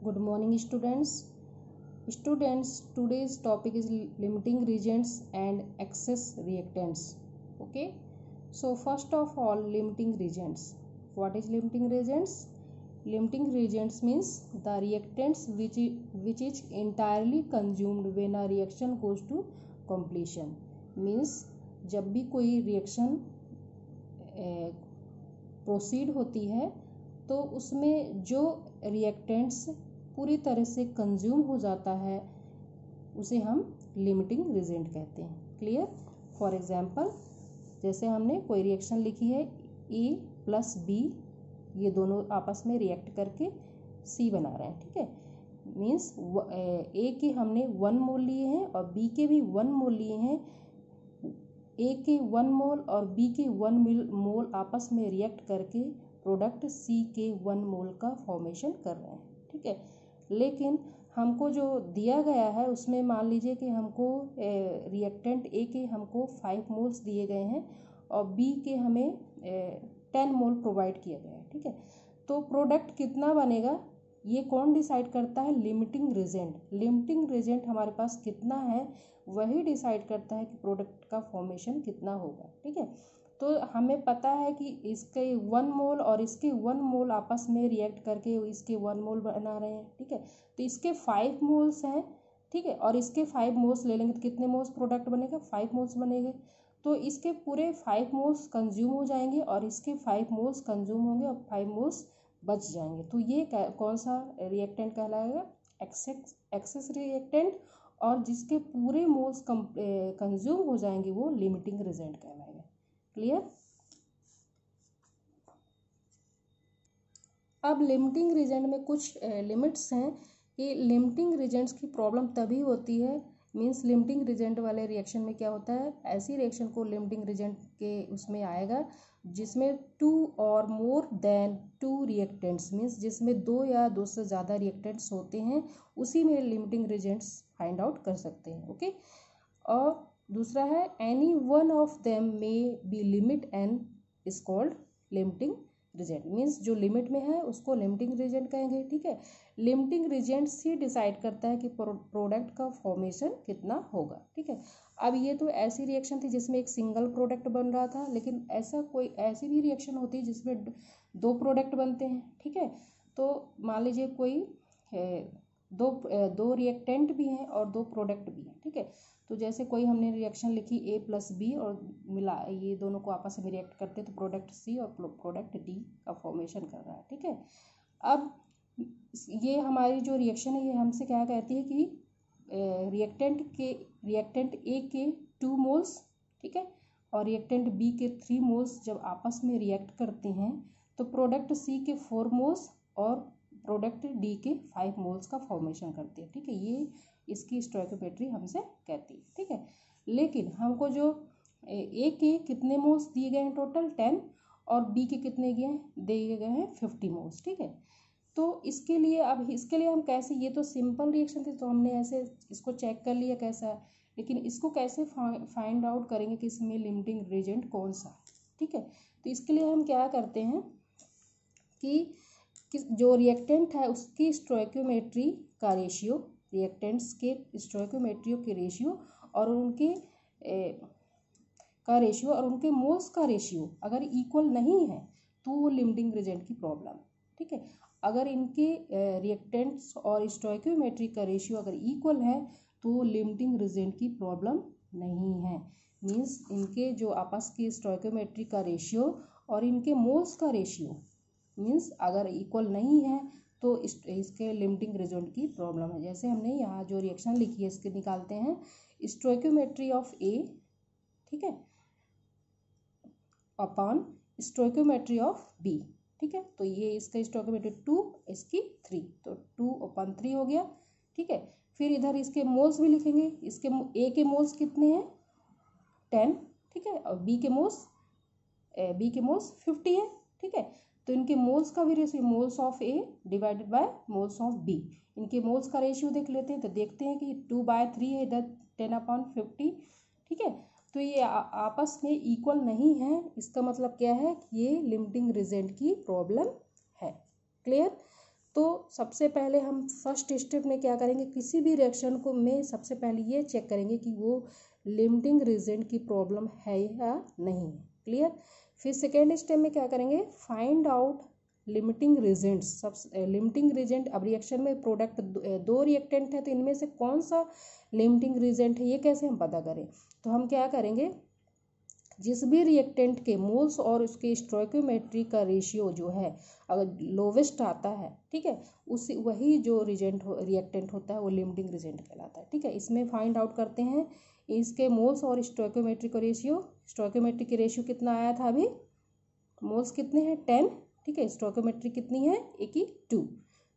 Good morning, students. Today's topic is limiting reagents and excess reactants. Okay. So first of all, limiting reagents. What is limiting reagents? Limiting reagents means the reactants which is entirely consumed when a reaction goes to completion. Means जब भी कोई reaction proceed होती है तो उसमें जो reactants पूरी तरह से कंज्यूम हो जाता है उसे हम लिमिटिंग रिएजेंट कहते हैं. क्लियर? फॉर एग्जांपल, जैसे हमने कोई रिएक्शन लिखी है A प्लस B, ये दोनों आपस में रिएक्ट करके C बना रहे हैं. ठीक है. मीन्स A के हमने 1 मोल लिए हैं और B के भी 1 मोल लिए हैं. A के 1 मोल और B के 1 मोल आपस में रिएक्ट करके प्रोडक्ट C के 1 मोल का फॉर्मेशन कर रहे हैं. ठीक है. लेकिन हमको जो दिया गया है उसमें मान लीजिए कि हमको रिएक्टेंट A के हमको 5 मोल्स दिए गए हैं और B के हमें 10 मोल प्रोवाइड किया गया है. ठीक है. तो प्रोडक्ट कितना बनेगा ये कौन डिसाइड करता है? Limiting reagent. लिमिटिंग रिएजेंट हमारे पास कितना है वही डिसाइड करता है कि प्रोडक्ट का फॉर्मेशन कितना होगा. ठीक है. तो हमें पता है कि इसके 1 मोल और इसके 1 मोल आपस में रिएक्ट करके इसके 1 मोल बना रहे हैं. ठीक है. तो इसके 5 मोल्स हैं. ठीक है. और इसके 5 मोल्स ले लेंगे तो कितने मोल्स प्रोडक्ट बनेगा? 5 मोल्स बनेंगे. तो इसके पूरे 5 मोल्स कंज्यूम हो जाएंगे और इसके 5 मोल्स कंज्यूम होंगे और 5 मोल्स बच जाएंगे. तो ये कौन सा रिएक्टेंट कहलाएगा? Excess reactant. और जिसके पूरे मोल्स कंज्यूम हो जाएंगे वो लिमिटिंग रिएजेंट कहलाएगा. क्लियर? अब लिमिटिंग रिएजेंट में कुछ लिमिट्स हैं कि लिमिटिंग रिएजेंट्स की प्रॉब्लम तभी होती है. मीन्स लिमिटिंग रिएजेंट वाले रिएक्शन में क्या होता है, ऐसी रिएक्शन को लिमिटिंग रिएजेंट के उसमें आएगा जिसमें 2 और मोर देन 2 रिएक्टेंट्स, मीन्स जिसमें 2 या 2 से ज़्यादा रिएक्टेंट्स होते हैं, उसी में लिमिटिंग रिएजेंट्स फाइंड आउट कर सकते हैं. ओके. और दूसरा है any one of them may be limit and is called limiting reagent. Means जो लिमिट में है उसको लिमिटिंग रिएजेंट कहेंगे. ठीक है. लिमिटिंग रिएजेंट से डिसाइड करता है कि प्रोडक्ट का फॉर्मेशन कितना होगा. ठीक है. अब ये तो ऐसी रिएक्शन थी जिसमें एक सिंगल प्रोडक्ट बन रहा था, लेकिन ऐसी भी रिएक्शन होती है जिसमें 2 प्रोडक्ट बनते हैं. ठीक है. तो मान लीजिए कोई दो रिएक्टेंट भी हैं और 2 प्रोडक्ट भी हैं. ठीक है. तो जैसे कोई हमने रिएक्शन लिखी A प्लस B और मिला ये दोनों को आपस में रिएक्ट करते तो प्रोडक्ट C और प्रोडक्ट D का फॉर्मेशन कर रहा है. ठीक है. अब ये हमारी जो रिएक्शन है ये हमसे क्या कहती है कि रिएक्टेंट A के 2 मोल्स, ठीक है, और रिएक्टेंट B के 3 मोल्स जब आपस में रिएक्ट करते हैं तो प्रोडक्ट C के 4 मोल्स और प्रोडक्ट D के 5 मोल्स का फॉर्मेशन करते हैं. ठीक है. ये इसकी स्टोइकियोमेट्री हमसे कहती है. ठीक है. लेकिन हमको जो A के कितने मोल्स दिए गए हैं टोटल 10 और B के कितने दिए गए हैं 50 मोल्स. ठीक है. तो इसके लिए हम कैसे, ये तो सिंपल रिएक्शन थी तो हमने ऐसे इसको चेक कर लिया कैसा है, लेकिन इसको कैसे फाइंड आउट करेंगे कि इसमें लिमिटिंग रिएजेंट कौन सा. ठीक है. तो इसके लिए हम क्या करते हैं कि जो रिएक्टेंट है उसकी स्टोइकियोमेट्री का रेशियो, रिएक्टेंट्स के स्टोइकियोमेट्री के रेशियो और उनके मोल्स का रेशियो अगर इक्वल नहीं है तो वो लिमिटिंग रिएजेंट की प्रॉब्लम. ठीक है. अगर इनके रिएक्टेंट्स और स्टोइकियोमेट्री का रेशियो अगर इक्वल है तो लिमिटिंग रिएजेंट की प्रॉब्लम नहीं है. मीन्स इनके जो आपस के स्टोइकियोमेट्री का रेशियो और इनके मोल्स का रेशियो मीन्स अगर इक्वल नहीं है तो इसके लिमिटिंग रिएजेंट की प्रॉब्लम है. जैसे हमने यहाँ जो रिएक्शन लिखी है इसके निकालते हैं स्टोइकियोमेट्री ऑफ A, ठीक है, अपॉन स्टोइकियोमेट्री ऑफ B. ठीक है. तो ये इसका स्टोइकियोमेट्री 2, इसकी 3, तो 2/3 हो गया. ठीक है. फिर इधर इसके मोल्स भी लिखेंगे. इसके A के मोल्स कितने हैं 10. ठीक है. और B के मोल्स 50 है. ठीक है. तो इनके मोल्स का भी ratio moles of A divided by moles of B. इनके मोल्स का रेशियो देख लेते हैं तो देखते हैं कि 2/3 है इधर 10/50. ठीक है. तो ये आपस में इक्वल नहीं है. इसका मतलब क्या है कि ये लिमिटिंग रिएजेंट की प्रॉब्लम है. क्लियर? तो सबसे पहले हम फर्स्ट स्टेप में क्या करेंगे, किसी भी रिएक्शन को में सबसे पहले ये चेक करेंगे कि वो लिमिटिंग रीजेंट की प्रॉब्लम है या नहीं है। क्लियर। फिर सेकेंड स्टेप में क्या करेंगे, फाइंड आउट लिमिटिंग रीजेंट्स। सब लिमिटिंग रीजेंट, अब रिएक्शन में प्रोडक्ट दो रिएक्टेंट है तो इनमें से कौन सा लिमिटिंग रीजेंट है ये कैसे हम पता करें। तो हम क्या करेंगे, जिस भी रिएक्टेंट के मोल्स और उसके स्टोइकियोमेट्री का रेशियो जो है अगर लोवेस्ट आता है, ठीक है, उसी वही जो रिएक्टेंट होता है वो लिमिटिंग रिजेंट कहलाता है। ठीक है, इसमें फाइंड आउट करते हैं इसके मोल्स और स्टोइकियोमेट्री का रेशियो। स्टोइकियोमेट्री की रेशियो कितना आया था अभी, मोल्स कितने हैं 10, ठीक है, स्टोइकियोमेट्री कितनी है 2,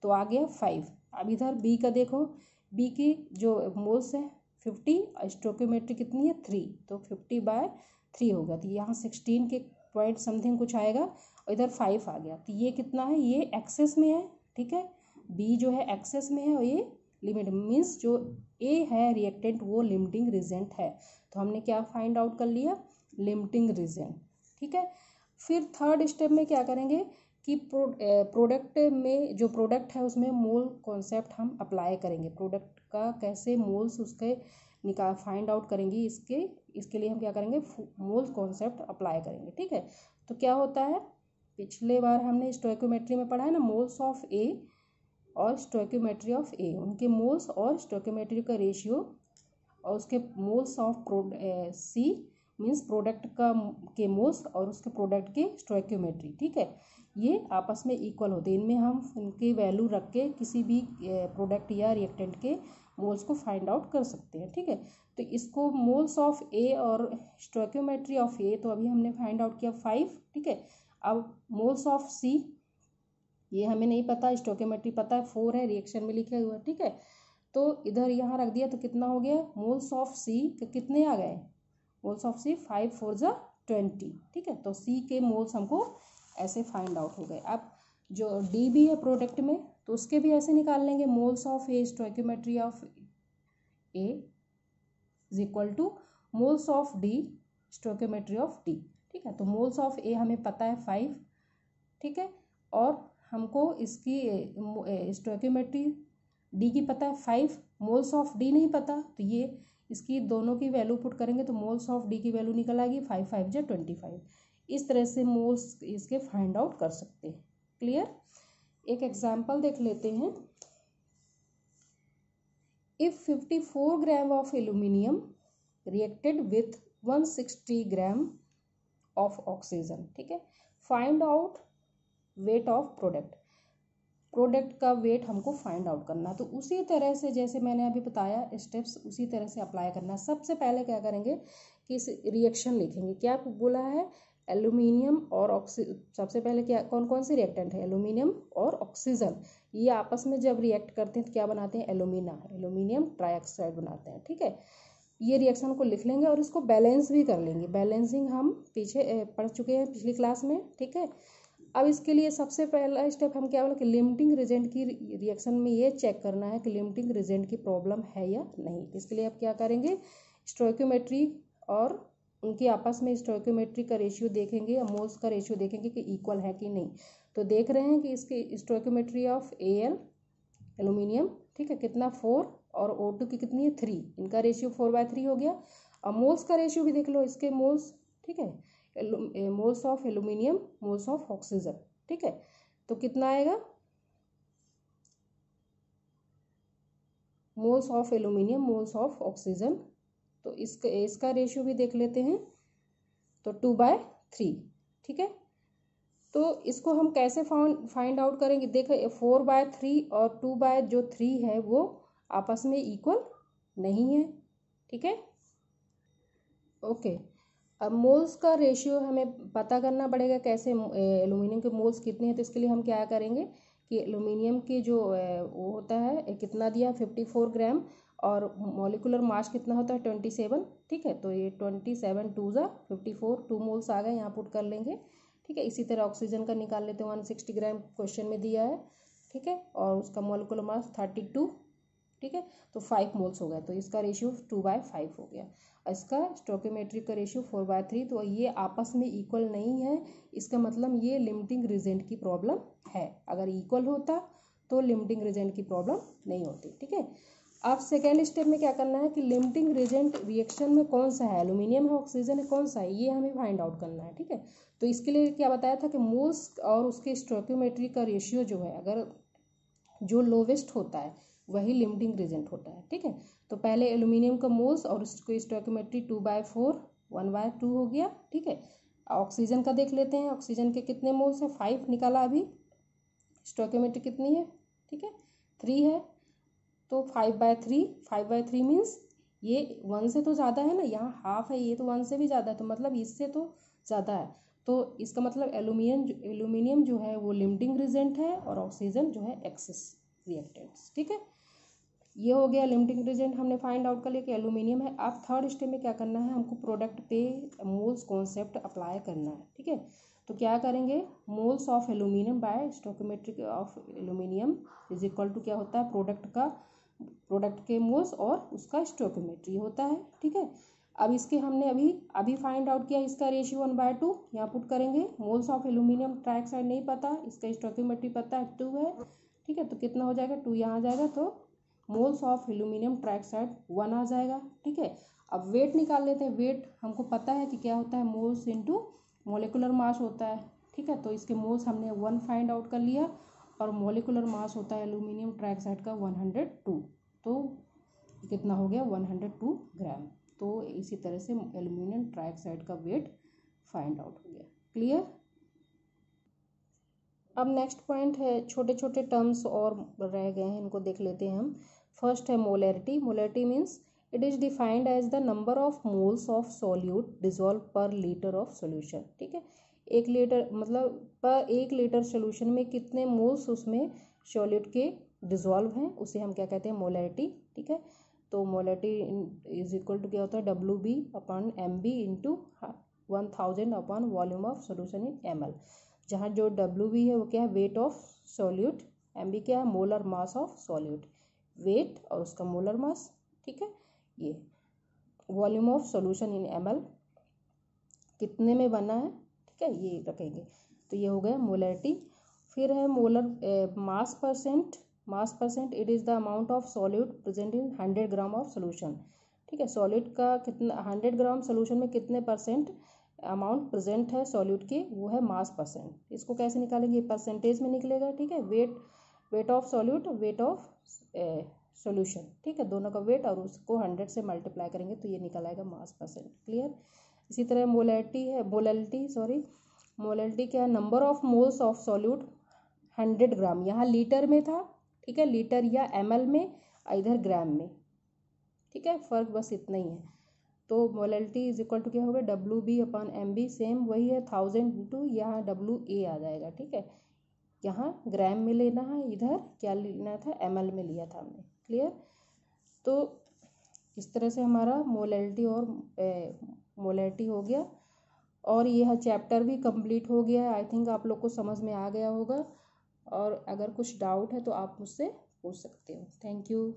तो आ गया 5। अब इधर बी का देखो, बी की जो मोल्स है 50, स्टोइकियोमेट्री कितनी है 3, तो 50/3 होगा, तो यहाँ 16 के पॉइंट समथिंग कुछ आएगा और इधर 5 आ गया, तो ये कितना है, ये एक्सेस में है। ठीक है, बी जो है एक्सेस में है और ये लिमिट मीन्स जो ए है रिएक्टेंट वो लिमिटिंग रिजेंट है। तो हमने क्या फाइंड आउट कर लिया, लिमिटिंग रिजेंट। ठीक है, फिर थर्ड स्टेप में क्या करेंगे कि प्रोडक्ट में जो प्रोडक्ट है उसमें मोल कॉन्सेप्ट हम अप्लाई करेंगे। प्रोडक्ट का कैसे मोल्स उसके फाइंड आउट करेंगे, इसके लिए हम क्या करेंगे, मोल्स कॉन्सेप्ट अप्लाई करेंगे। ठीक है, तो क्या होता है, पिछले बार हमने स्टोइकियोमेट्री में पढ़ा है ना, मोल्स ऑफ ए और स्टोइकियोमेट्री ऑफ ए, उनके मोल्स और स्टोइकियोमेट्री का रेशियो और उसके moles of C means product के मोल्स और उसके प्रोडक्ट के स्टोइकियोमेट्री, ठीक है, ये आपस में इक्वल होते हैं। इनमें हम इनकी वैल्यू रख के किसी भी प्रोडक्ट या रिएक्टेंट के मोल्स को फाइंड आउट कर सकते हैं। ठीक है, तो इसको मोल्स ऑफ ए और स्टोइकियोमेट्री ऑफ ए तो अभी हमने फाइंड आउट किया 5। ठीक है, अब मोल्स ऑफ सी ये हमें नहीं पता, स्टोइकियोमेट्री पता है 4 है, रिएक्शन में लिखा हुआ। ठीक है, तो इधर यहाँ रख दिया तो कितना हो गया, मोल्स ऑफ सी कितने आ गए, मोल्स ऑफ सी 5 4 जा 20। ठीक है, तो सी के मोल्स हमको ऐसे फाइंड आउट हो गए। अब जो डी भी है प्रोडक्ट में तो उसके भी ऐसे निकाल लेंगे, moles of A stoichiometry of A is equal two moles of D stoichiometry of D. ठीक है, तो मोल्स ऑफ ए हमें पता है 5, ठीक है, और हमको इसकी स्टोइकियोमेट्री डी की पता है 5, मोल्स ऑफ डी नहीं पता, तो ये इसकी दोनों की वैल्यू पुट करेंगे तो मोल्स ऑफ डी की वैल्यू निकल आएगी 5 5 जा 25। इस तरह से मोल्स इसके फाइंड आउट कर सकते हैं। क्लियर। एक एग्जांपल देख लेते हैं। If 54 gram of aluminium reacted with 160 gram of oxygen, ठीक है, find out weight of product का वेट हमको फाइंड आउट करना। तो उसी तरह से जैसे मैंने अभी बताया स्टेप्स उसी तरह से अप्लाई करना। सबसे पहले क्या करेंगे कि इस रिएक्शन लिखेंगे, क्या बोला है, एल्यूमिनियम और सबसे पहले क्या कौन कौन से रिएक्टेंट है, एल्यूमिनियम और ऑक्सीजन, ये आपस में जब रिएक्ट करते हैं तो क्या बनाते हैं, एल्यूमिनियम ट्राइऑक्साइड बनाते हैं। ठीक है, ये रिएक्शन को लिख लेंगे और इसको बैलेंस भी कर लेंगे। बैलेंसिंग हम पीछे पढ़ चुके हैं पिछली क्लास में। ठीक है, अब इसके लिए सबसे पहला स्टेप हम क्या बोला कि लिमिटिंग रिजेंट की रिएक्शन में ये चेक करना है कि लिमिटिंग रिजेंट की प्रॉब्लम है या नहीं। इसके लिए आप क्या करेंगे, स्टोइकियोमेट्री और उनकी आपस में स्टोइकियोमेट्री का रेशियो देखेंगे, मोल्स का रेशियो देखेंगे कि इक्वल है कि नहीं। तो देख रहे हैं कि इसकी स्टोइकियोमेट्री ऑफ एल एल्यूमिनियम, ठीक है, कितना 4 और O2 की कितनी है 3, इनका रेशियो 4/3 हो गया। और मोल्स का रेशियो भी देख लो, इसके मोल्स, ठीक है, moles of aluminium moles of oxygen. ठीक है, तो कितना आएगा, moles of aluminium moles of oxygen, तो इसका रेशियो भी देख लेते हैं, तो 2/3। ठीक है, तो इसको हम कैसे फाइंड आउट करेंगे, देखो 4/3 और 2/3 है वो आपस में इक्वल नहीं है। ठीक है, ओके, अब मोल्स का रेशियो हमें पता करना पड़ेगा कैसे, एल्यूमिनियम के मोल्स कितने हैं। तो इसके लिए हम क्या करेंगे कि एल्यूमिनियम की जो वो होता है कितना दिया 54 ग्राम और मॉलिक्यूलर मास कितना होता है 27। ठीक है, तो ये 27 2 जा 54 2 मोल्स आ गए, यहाँ पुट कर लेंगे। ठीक है, इसी तरह ऑक्सीजन का निकाल लेते हैं, 160 ग्राम क्वेश्चन में दिया है। ठीक है, और उसका मॉलिक्यूलर मास 32। ठीक है, तो 5 मोल्स हो गए, तो इसका रेशियो 2/5 हो गया। इसका स्टोइकियोमेट्री का रेशियो 4/3, तो ये आपस में इक्वल नहीं है, इसका मतलब ये लिमिटिंग रिजेंट की प्रॉब्लम है। अगर इक्वल होता तो लिमिटिंग रिएजेंट की प्रॉब्लम नहीं होती। ठीक है, अब सेकेंड स्टेप में क्या करना है कि लिमिटिंग रिएजेंट रिएक्शन में कौन सा है, एल्यूमिनियम है, ऑक्सीजन है, कौन सा है, ये हमें फाइंड आउट करना है। ठीक है, तो इसके लिए क्या बताया था कि मोल्स और उसके स्टोइकियोमेट्री का रेशियो जो है, अगर जो लोवेस्ट होता है वही लिमिटिंग रिएजेंट होता है। ठीक है, तो पहले एल्यूमिनियम का मोल्स और उसको स्टोइकियोमेट्री 2/4 1/2 हो गया। ठीक है, ऑक्सीजन का देख लेते हैं, ऑक्सीजन के कितने मोल्स है, 5 निकाला अभी, स्टोइकियोमेट्री कितनी है, ठीक है 3 है, तो 5/3 मीन्स ये 1 से तो ज़्यादा है ना, यहाँ हाफ है, ये तो 1 से भी ज़्यादा है, तो मतलब इससे तो ज़्यादा है, तो इसका मतलब एल्यूमिनियम जो है वो लिमिटिंग रिएजेंट है और ऑक्सीजन जो है एक्सेस रिएक्टेंट्स। ठीक है, ये हो गया लिमिटिंग रिएजेंट, हमने फाइंड आउट कर लिया कि एल्यूमिनियम है। अब थर्ड स्टेप में क्या करना है, हमको प्रोडक्ट पे मोल्स कॉन्सेप्ट अप्लाई करना है। ठीक है, तो क्या करेंगे, moles of aluminium by stoichiometry of aluminium is equal to क्या होता है, प्रोडक्ट के मोल्स और उसका स्टोइकियोमेट्री होता है। ठीक है, अब इसके हमने अभी फाइंड आउट किया, इसका रेशियो 1/2 यहाँ पुट करेंगे, मोल्स ऑफ एल्यूमिनियम ट्राइऑक्साइड नहीं पता, इसका स्टोइकियोमेट्री पता है 2 है। ठीक है, तो कितना हो जाएगा, 2 यहाँ आ जाएगा, तो मोल्स ऑफ एल्यूमिनियम ट्राइऑक्साइड 1 आ जाएगा। ठीक है, अब वेट निकाल लेते हैं, वेट हमको पता है कि क्या होता है, मोल्स इनटू मॉलिक्यूलर मास होता है। ठीक है, तो इसके मोल्स हमने 1 फाइंड आउट कर लिया और मॉलिक्यूलर मास होता है एल्यूमिनियम ट्राइऑक्साइड का 102, तो कितना हो गया 102 ग्राम। तो इसी तरह से एल्यूमिनियम ट्राइऑक्साइड का वेट फाइंड आउट हो गया। क्लियर। अब नेक्स्ट पॉइंट है, छोटे छोटे टर्म्स और रह गए हैं, इनको देख लेते हैं हम। फर्स्ट है molarity. Molarity means it is defined as the number of moles of solute dissolve per litre of solution. ठीक है, 1 लीटर मतलब पर 1 लीटर सोल्यूशन में कितने मोल्स उसमें सॉल्यूट के डिजोल्व हैं, उसे हम क्या कहते हैं, मोलैरिटी। ठीक है, तो मोलैरिटी इज इक्वल टू क्या होता है, WB/MB into 1000 volume of solution in ml, जहाँ जो WB है वो क्या है, वेट ऑफ सॉल्यूट, MB क्या है, molar mass of solute, weight और उसका मोलर मास। ठीक है, ये volume of solution in ml कितने में बना है, ठीक है, ये रखेंगे, तो ये हो गया मोलैरिटी। फिर है molar mass percent, it is the amount of solute present in 100 gram of solution. ठीक है, सॉल्यूट का कितना, 100 ग्राम सोल्यूशन में कितने परसेंट अमाउंट प्रेजेंट है सॉल्यूट की, वो है मास परसेंट। इसको कैसे निकालेंगे, परसेंटेज में निकलेगा। ठीक है, weight of solute, weight of solution. ठीक है, दोनों का वेट और उसको 100 से मल्टीप्लाई करेंगे तो ये निकल आएगा मास परसेंट। क्लियर। इसी तरह मोलैरिटी क्या है, number of moles of solute 100 ग्राम, यहाँ लीटर में था। ठीक है, लीटर या ml में, इधर ग्राम में। ठीक है, फर्क बस इतना ही है। तो मोलैरिटी इज इक्वल टू क्या होगा, WB/MB, सेम वही है, 1000 इंटू यहाँ WA आ जाएगा। ठीक है, यहाँ ग्राम में लेना है, इधर क्या लेना था, ml में लिया था हमने। क्लियर। तो इस तरह से हमारा मोलैरिटी हो गया और यह चैप्टर भी कंप्लीट हो गया है। आई थिंक आप लोग को समझ में आ गया होगा, और अगर कुछ डाउट है तो आप मुझसे पूछ सकते हो। Thank you.